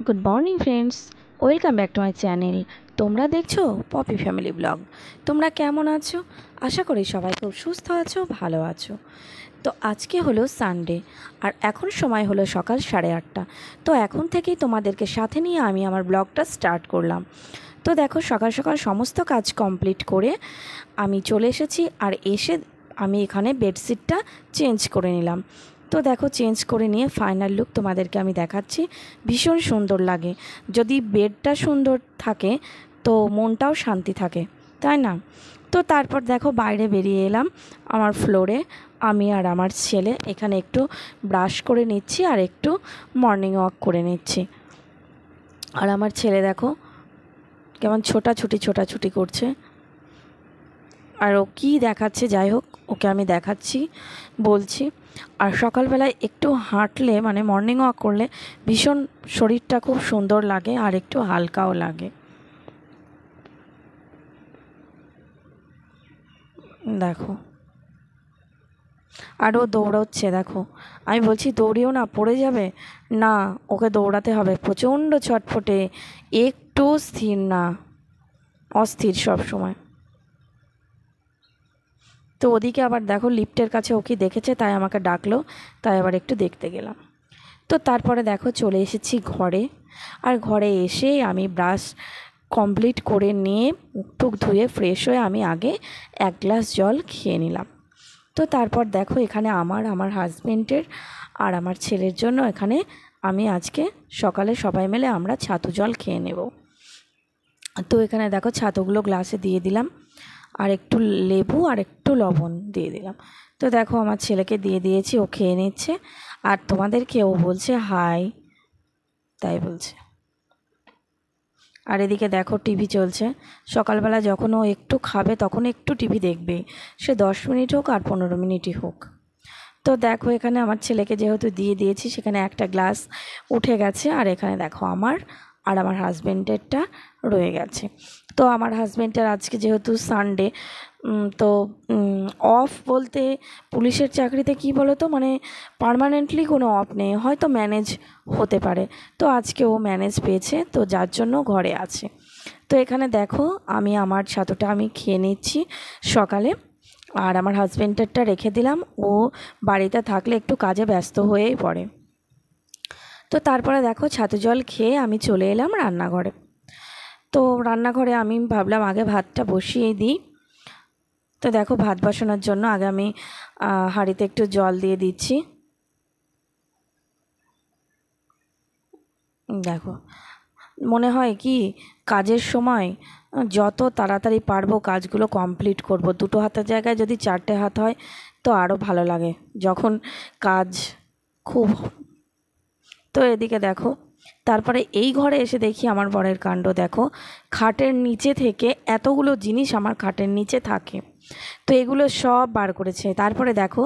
Good morning friends, welcome back to my channel. তোমরা দেখছো poppy family blog. তোমরা কেমন আছো? আশা করি সবাই খুব সুস্থ আছো, ভালো আছো। তো আজকে হলো সানডে, আর এখন সময় হলো সকাল 8:30। তো এখন থেকেই তোমাদেরকে সাথে নিয়ে আমি আমার ব্লগটা স্টার্ট করলাম। তো দেখো, সকাল সকাল সমস্ত কাজ কমপ্লিট করে আমি চলে এসেছি, আর এসে আমি এখানে বেডশিটটা চেঞ্জ করে নিলাম। তো দেখো, চেঞ্জ করে নিয়ে ফাইনাল লুক তোমাদেরকে আমি দেখাচ্ছি। ভীষণ সুন্দর লাগে। যদি বেডটা সুন্দর থাকে তো মনটাও শান্তি থাকে, তাই না? তো তারপর দেখো, বাইরে বেরিয়ে এলাম আমার ফ্লোরে। আমি আর আমার ছেলে এখানে একটু ব্রাশ করে নিচ্ছি আর একটু মর্নিং ওয়াক করে নিচ্ছি। আর আমার ছেলে দেখো কেমন ছোটাছুটি করছে, আর ও কী দেখাচ্ছে, যাই হোক ওকে আমি দেখাচ্ছি, বলছি। আর সকালবেলায় একটু হাঁটলে, মানে মর্নিং ওয়াক করলে ভীষণ শরীরটা খুব সুন্দর লাগে আর একটু হালকাও লাগে। দেখো, আর ও দৌড়চ্ছে দেখো। আমি বলছি দৌড়িও না, পড়ে যাবে। না, ওকে দৌড়াতে হবে। প্রচণ্ড ছটফটে, একটু স্থির না, অস্থির সব সময়। তো ওদিকে আবার দেখো, লিফটের কাছে ওকে দেখেছে, তাই আমাকে ডাকলো, তাই আবার একটু দেখতে গেলাম। তো তারপরে দেখো চলে এসেছি ঘরে। আর ঘরে এসে আমি ব্রাশ কমপ্লিট করে নিয়ে মুখ টুক ধুয়ে ফ্রেশ হয়ে আমি আগে 1 গ্লাস জল খেয়ে নিলাম। তো তারপর দেখো, এখানে আমার হাজবেন্ডের আর আমার ছেলের জন্য এখানে আমি আজকে সকালে সবাই মিলে আমরা ছাতু জল খেয়ে নেব। তো এখানে দেখো, ছাতুগুলো গ্লাসে দিয়ে দিলাম, আর একটু লেবু আর একটু লবণ দিয়ে দিলাম। তো দেখো, আমার ছেলেকে দিয়ে দিয়েছি, ও খেয়ে নিচ্ছে। আর তোমাদেরকে ও বলছে হাই, তাই বলছে। আর এদিকে দেখো, টিভি চলছে। সকালবেলা যখন ও একটু খাবে তখন একটু টিভি দেখবে, সে 10 মিনিট হোক আর 15 মিনিটই হোক। তো দেখো, এখানে আমার ছেলেকে যেহেতু দিয়ে দিয়েছি, সেখানে একটা গ্লাস উঠে গেছে, আর এখানে দেখো আমার আর আমার হাজব্যান্ডেরটা রয়ে গেছে। তো আমার হাজব্যান্ডের আজকে যেহেতু সানডে, তো অফ বলতে পুলিশের চাকরিতে কি বলো তো, মানে পার্মানেন্টলি কোনো অফ নেই, হয়তো ম্যানেজ হতে পারে। তো আজকে ও ম্যানেজ পেয়েছে, তো যার জন্য ঘরে আছে। তো এখানে দেখো, আমি আমার ছাতুটা আমি খেয়ে নিচ্ছি সকালে, আর আমার হাজব্যান্ডেরটা রেখে দিলাম। ও বাড়িতে থাকলে একটু কাজে ব্যস্ত হয়েই পড়ে। তো তারপরে দেখো, ছাতু জল খেয়ে আমি চলে এলাম রান্নাঘরে। তো রান্নাঘরে আমি ভাবলাম আগে ভাতটা বসিয়ে দিই। তো দেখো, ভাত বসানোর জন্য আগে আমি হাঁড়িতে একটু জল দিয়ে দিচ্ছি। দেখো, মনে হয় কি, কাজের সময় যত তাড়াতাড়ি পারবো কাজগুলো কমপ্লিট করব। 2 হাতের জায়গায় যদি 4টে হাত হয় তো আরও ভালো লাগে যখন কাজ খুব। তো এদিকে দেখো, তারপরে এই ঘরে এসে দেখি আমার বরের কাণ্ড দেখো। খাটের নিচে থেকে এতগুলো জিনিস আমার খাটের নিচে থাকে, তো এগুলো সব বার করেছে। তারপরে দেখো,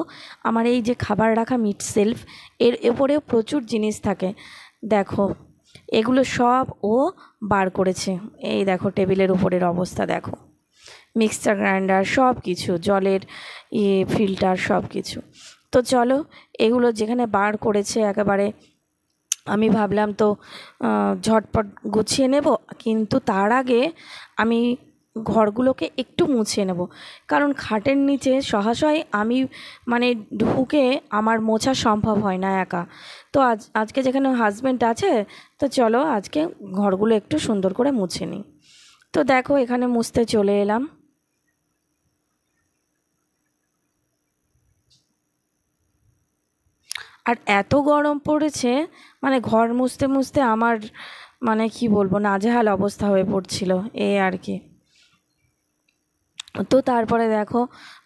আমার এই যে খাবার রাখা মিট সেলফ, এর উপরেও প্রচুর জিনিস থাকে। দেখো, এগুলো সব ও বার করেছে। এই দেখো, টেবিলের উপরের অবস্থা দেখো, মিক্সচার গ্রাইন্ডার, সব কিছু, জলের ফিল্টার, সব কিছু। তো চলো, এগুলো যেখানে বার করেছে একেবারে, আমি ভাবলাম তো ঝটপট গুছিয়ে নেব, কিন্তু তার আগে আমি ঘরগুলোকে একটু মুছে নেব। কারণ খাটের নিচে সহাশয় আমি, মানে ঢুকে আমার মোছা সম্ভব হয় না একা। তো আজকে যেখানে হাজব্যান্ড আছে, তো চলো আজকে ঘরগুলো একটু সুন্দর করে মুছে নিই। তো দেখো, এখানে মুছতে চলে এলাম। আর এত গরম পড়েছে, মানে ঘর মুছতে মুছতে আমার, মানে কি বলবো, নাজেহাল অবস্থা হয়ে পড়ছিল, এই আর কি। তো তারপরে দেখো,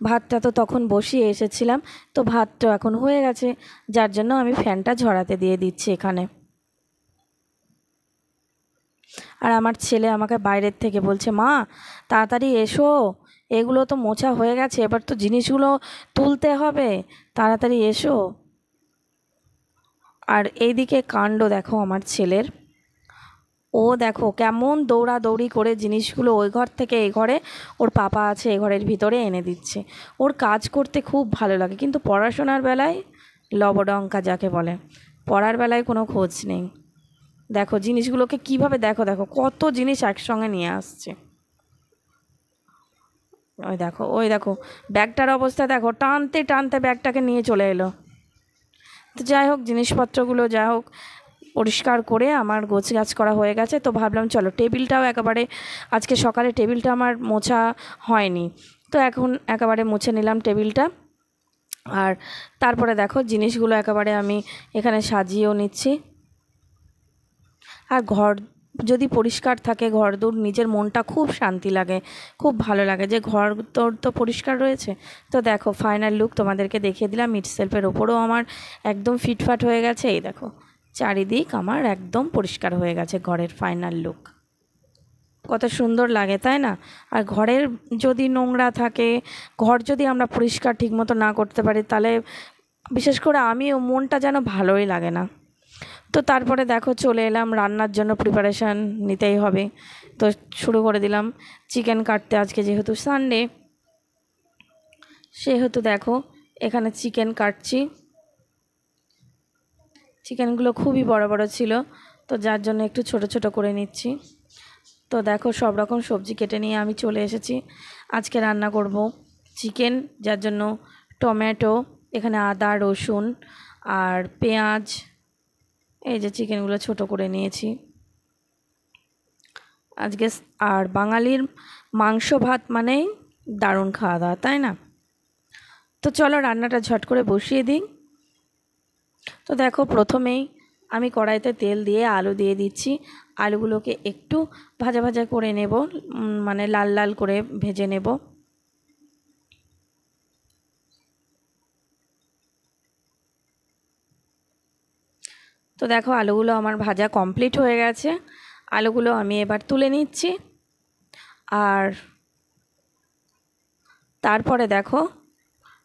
ভাতটা তো তখন বসিয়ে এসেছিলাম, তো ভাত তো এখন হয়ে গেছে, যার জন্য আমি ফ্যানটা ঝরাতে দিয়ে দিচ্ছি এখানে। আর আমার ছেলে আমাকে বাইরের থেকে বলছে, মা তাড়াতাড়ি এসো, এগুলো তো মোছা হয়ে গেছে, এবার তো জিনিসগুলো তুলতে হবে, তাড়াতাড়ি এসো। আর এইদিকে কাণ্ড দেখো আমার ছেলের, ও দেখো কেমন দৌড়াদৌড়ি করে জিনিসগুলো ওই ঘর থেকে এই ঘরে, ওর পাপা আছে এই ঘরের ভিতরে, এনে দিচ্ছে। ওর কাজ করতে খুব ভালো লাগে, কিন্তু পড়াশোনার বেলায় লবডঙ্কা যাকে বলে, পড়ার বেলায় কোনো খোঁজ নেই। দেখো জিনিসগুলোকে কিভাবে, দেখো দেখো কত জিনিস একসঙ্গে নিয়ে আসছে। ওই দেখো ব্যাগটার অবস্থা দেখো, টানতে টানতে ব্যাগটাকে নিয়ে চলে এলো। তো যাই হোক জিনিসপত্রগুলো যাই হোক পরিষ্কার করে আমার গোছগাছ করা হয়ে গেছে। তো ভাবলাম চলো টেবিলটাও একেবারে, আজকে সকালে টেবিলটা আমার মোছা হয়নি, তো এখন একেবারে মুছে নিলাম টেবিলটা। আর তারপরে দেখো জিনিসগুলো একেবারে আমি এখানে সাজিয়েও নিচ্ছি। আর ঘর যদি পরিষ্কার থাকে, ঘরদোর নিজের মনটা খুব শান্তি লাগে, খুব ভালো লাগে যে ঘর তোর তো পরিষ্কার রয়েছে। তো দেখো ফাইনাল লুক তোমাদেরকে দেখিয়ে দিলাম। মিড সেলফের ওপরেও আমার একদম ফিটফাট হয়ে গেছে। এই দেখো চারিদিক আমার একদম পরিষ্কার হয়ে গেছে ঘরের ফাইনাল লুক। কত সুন্দর লাগে তাই না? আর ঘরের যদি নোংরা থাকে, ঘর যদি আমরা পরিষ্কার ঠিকমতো না করতে পারি, তাহলে বিশেষ করে আমিও মনটা যেন ভালোই লাগে না। তো তারপরে দেখো চলে এলাম রান্নার জন্য, প্রিপারেশান নিতেই হবে। তো শুরু করে দিলাম চিকেন কাটতে। আজকে যেহেতু সানডে, সেহেতু দেখো এখানে চিকেন কাটছি। চিকেনগুলো খুবই বড় বড় ছিল, তো যার জন্য একটু ছোট ছোট করে নিচ্ছি। তো দেখো সব রকম সবজি কেটে নিয়ে আমি চলে এসেছি। আজকে রান্না করব চিকেন, যার জন্য টমেটো, এখানে আদা রসুন আর পেঁয়াজ, এই যে চিকেনগুলো ছোট করে নিয়েছি আজকে। আর বাঙালির মাংস ভাত মানেই দারুণ খাওয়া দাওয়া, তাই না? তো চলো রান্নাটা ঝট করে বসিয়ে দিই। তো দেখো প্রথমেই আমি কড়াইতে তেল দিয়ে আলু দিয়ে দিচ্ছি। আলুগুলোকে একটু ভাজা ভাজা করে নেব, মানে লাল লাল করে ভেজে নেব। তো দেখো আলুগুলো আমার ভাজা কমপ্লিট হয়ে গেছে। আলুগুলো আমি এবার তুলে নিচ্ছি। আর তারপরে দেখো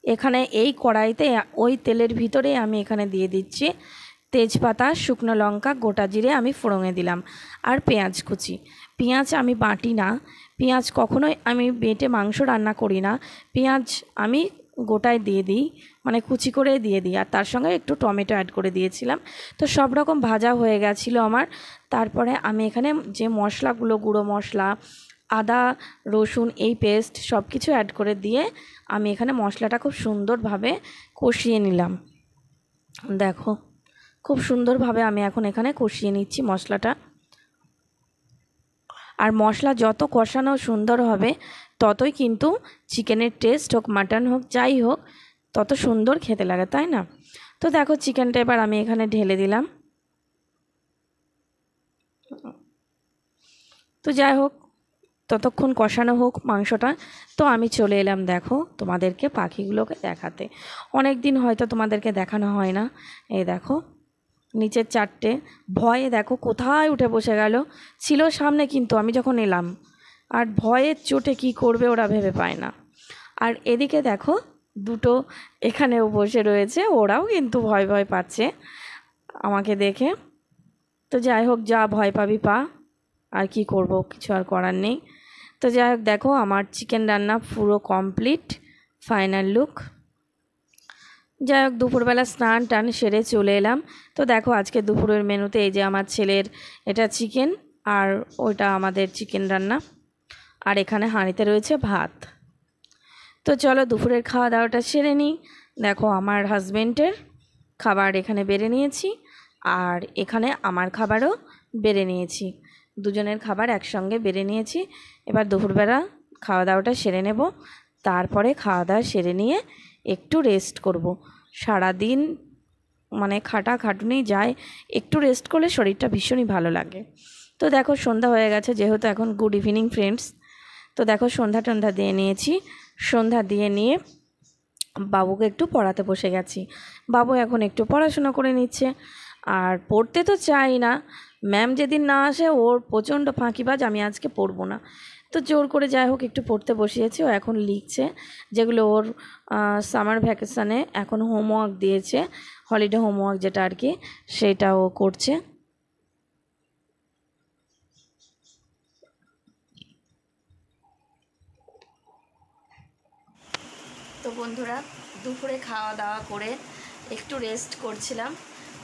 এখানে এই কড়াইতে ওই তেলের ভিতরে আমি এখানে দিয়ে দিচ্ছি তেজপাতা, শুকনো লঙ্কা, গোটা জিরে আমি ফোড়নে দিলাম, আর পেঁয়াজ কুচি। পেঁয়াজ আমি বাটি না, পেঁয়াজ কখনোই আমি বেটে মাংস রান্না করি না। পেঁয়াজ আমি গোটায় দিয়ে দিই, মানে কুচি করে দিয়ে দিই, আর তার সঙ্গে একটু টমেটো অ্যাড করে দিয়েছিলাম। তো সব রকম ভাজা হয়ে গেছিলো আমার। তারপরে আমি এখানে যে মশলাগুলো, গুঁড়ো মশলা, আদা রসুন এই পেস্ট সব কিছু অ্যাড করে দিয়ে আমি এখানে মশলাটা খুব সুন্দরভাবে কষিয়ে নিলাম। দেখো খুব সুন্দরভাবে আমি এখন এখানে কষিয়ে নিচ্ছি মশলাটা। আর মশলা যত কষানো সুন্দর হবে, ততই কিন্তু চিকেনের টেস্ট হোক, মাটন হোক, যাই হোক, তত সুন্দর খেতে লাগে, তাই না? তো দেখো চিকেনটা এবার আমি এখানে ঢেলে দিলাম। তো যাই হোক ততক্ষণ কষানো হোক মাংসটা। তো আমি চলে এলাম দেখো তোমাদেরকে পাখিগুলোকে দেখাতে। অনেক দিন হয়তো তোমাদেরকে দেখানো হয় না। এই দেখো নিচের চারটে, ভয়ে দেখো কোথায় উঠে বসে গেল। ছিল সামনে কিন্তু আমি যখন এলাম, আর ভয়ের চোটে কি করবে ওরা ভেবে পায় না। আর এদিকে দেখো দুটো এখানেও বসে রয়েছে, ওরাও কিন্তু ভয় ভয় পাচ্ছে আমাকে দেখে। তো যাই হোক, যা ভয় পাবি পা, আর কি করব, কিছু আর করার নেই। তো যাই হোক দেখো আমার চিকেন রান্না পুরো কমপ্লিট, ফাইনাল লুক। যাই হোক দুপুরবেলা স্নান টান সেরে চলে এলাম। তো দেখো আজকে দুপুরের মেনুতে এই যে আমার ছেলের এটা চিকেন, আর ওইটা আমাদের চিকেন রান্না, আর এখানে হাঁড়িতে রয়েছে ভাত। তো চলো দুপুরের খাওয়া দাওয়াটা সেরে নিই। দেখো আমার হাজব্যান্ডের খাবার এখানে বেড়ে নিয়েছি, আর এখানে আমার খাবারও বেড়ে নিয়েছি। দুজনের খাবার একসঙ্গে বেড়ে নিয়েছি। এবার দুপুরবেলা খাওয়া দাওয়াটা সেরে নেব। তারপরে খাওয়া দাওয়া সেরে নিয়ে একটু রেস্ট করব। সারাদিন মানে খাটুনি যায়, একটু রেস্ট করলে শরীরটা ভীষণই ভালো লাগে। তো দেখো সন্ধ্যা হয়ে গেছে, যেহেতু এখন গুড ইভিনিং ফ্রেন্ডস। তো দেখো সন্ধ্যা টন্ধ্যা দিয়ে নিয়েছি। সন্ধ্যা দিয়ে নিয়ে বাবুকে একটু পড়াতে বসে গেছি। বাবু এখন একটু পড়াশোনা করে নিচ্ছে। আর পড়তে তো চাই না, ম্যাম যেদিন না আসে ওর প্রচণ্ড ফাঁকিবাজ, আমি আজকে পড়বো না। তো জোর করে যাই হোক একটু পড়তে বসিয়েছি। ও এখন লিখছে, যেগুলো ওর সামার ভ্যাকেশানে এখন হোমওয়ার্ক দিয়েছে, হলিডে হোমওয়ার্ক যেটা আর কি, সেটা ও করছে। তো বন্ধুরা দুপুরে খাওয়া দাওয়া করে একটু রেস্ট করছিলাম।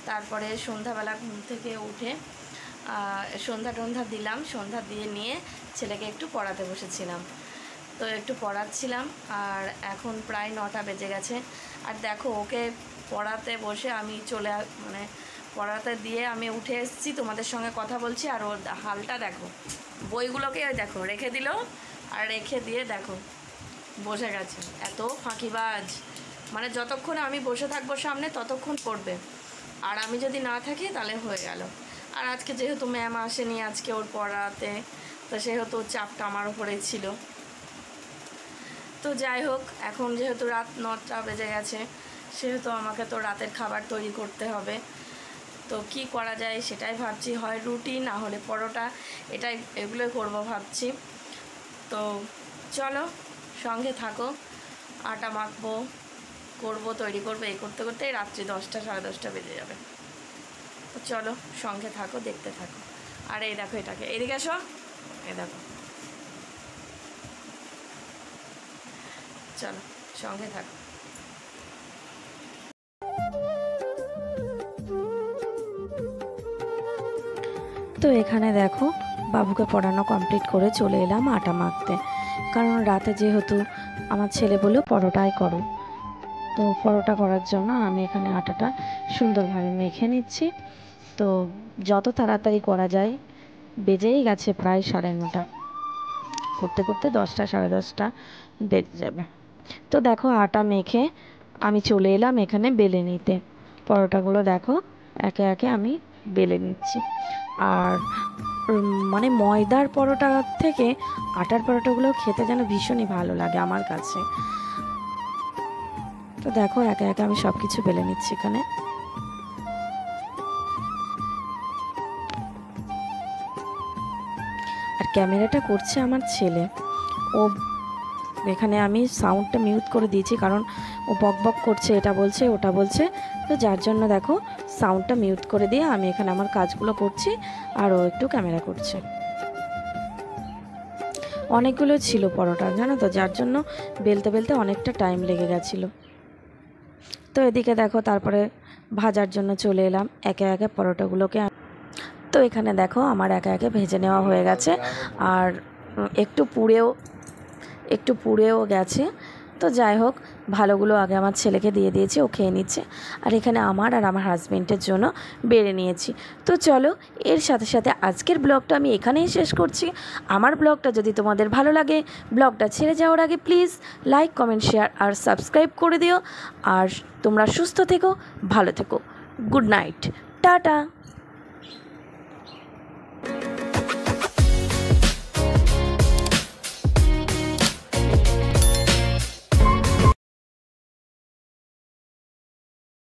তারপরে সন্ধ্যাবেলা ঘুম থেকে উঠে সন্ধ্যা টন্ধ্যা দিলাম, সন্ধ্যা দিয়ে নিয়ে ছেলেকে একটু পড়াতে বসেছিলাম। তো একটু পড়াচ্ছিলাম আর এখন প্রায় 9টা বেজে গেছে। আর দেখো ওকে পড়াতে বসে আমি মানে পড়াতে দিয়ে আমি উঠে এসেছি, তোমাদের সঙ্গে কথা বলছি। আর ওর হালটা দেখো, বইগুলোকে দেখো রেখে দিল, আর রেখে দিয়ে দেখো বসে গেছে। এত ফাঁকিবাজ, মানে যতক্ষণ আমি বসে থাকবো সামনে ততক্ষণ পড়বে, আর আমি যদি না থাকি তাহলে হয়ে গেল। আর আজকে যেহেতু ম্যাম আসেনি আজকে ওর পড়াতে, তো সেহেতু চাপটা আমার উপরে ছিল। তো যাই হোক, এখন যেহেতু রাত 9টা বেজে গেছে, সেহেতু আমাকে তো রাতের খাবার তৈরি করতে হবে। তো কি করা যায় সেটাই ভাবছি, হয় রুটি না হলে পরোটা, এগুলোই করব ভাবছি। তো চলো সঙ্গে থাকো, আটা মাখবো, করব, তৈরি করবো, এই করতে করতে রাত্রি 10টা 10:30 বেজে যাবে। তো চলো সঙ্গে থাকো, দেখতে থাকো। আর এই দেখো এটাকে, এদিকে এসো, এই দেখো, চলো সঙ্গে থাকো। তো এখানে দেখো বাবুকে পড়ানো কমপ্লিট করে চলে এলাম আটা মাখতে, কারণ রাতে যেহেতু আমার ছেলে বলল পরোটাই করো। তো পরোটা করার জন্য আমি এখানে আটাটা সুন্দরভাবে মেখে নিচ্ছি। তো যত তাড়াতাড়ি করা যায়, বেজেই গেছে প্রায় 9:30, করতে করতে 10টা 10:30 বেজে যাবে। তো দেখো আটা মেখে আমি চলে এলাম এখানে বেলে নিতে। পরোটাগুলো দেখো একে একে আমি বেলে নিচ্ছি। আর মানে ময়দার পরোটা থেকে আটার পরোটাগুলো খেতে যেন ভীষণই ভালো লাগে আমার কাছে। তো দেখো একে একে আমি সব কিছু বেলে নিচ্ছি এখানে। আর ক্যামেরাটা করছে আমার ছেলে। ও এখানে আমি সাউন্ডটা মিউট করে দিয়েছি, কারণ ও বক বক করছে, এটা বলছে ওটা বলছে। তো যার জন্য দেখো সাউন্ডটা মিউট করে দিয়ে আমি এখানে আমার কাজগুলো করছি, আর ও একটু ক্যামেরা করছে। অনেকগুলো ছিল পরোটা জানো তো, যার জন্য বেলতে বেলতে অনেকটা টাইম লেগে গেছিলো। তো এদিকে দেখো তারপরে ভাজার জন্য চলে এলাম একে একে পরোটাগুলোকে। তো এখানে দেখো আমার একে একে ভেজে নেওয়া হয়ে গেছে, আর একটু পুড়েও গেছে। তো যাই হোক, ভালোগুলো আগে আমার ছেলেকে দিয়ে দিয়েছি, ও খেয়ে নিচ্ছে। আর এখানে আমার আর আমার হাজবেন্ডের জন্য বেড়ে নিয়েছি। তো চলো, এর সাথে সাথে আজকের ব্লগটা আমি এখানেই শেষ করছি। আমার ব্লগটা যদি তোমাদের ভালো লাগে, ব্লগটা ছেড়ে যাওয়ার আগে প্লিজ লাইক, কমেন্ট, শেয়ার আর সাবস্ক্রাইব করে দিও। আর তোমরা সুস্থ থেকো, ভালো থেকো। Good night, tata.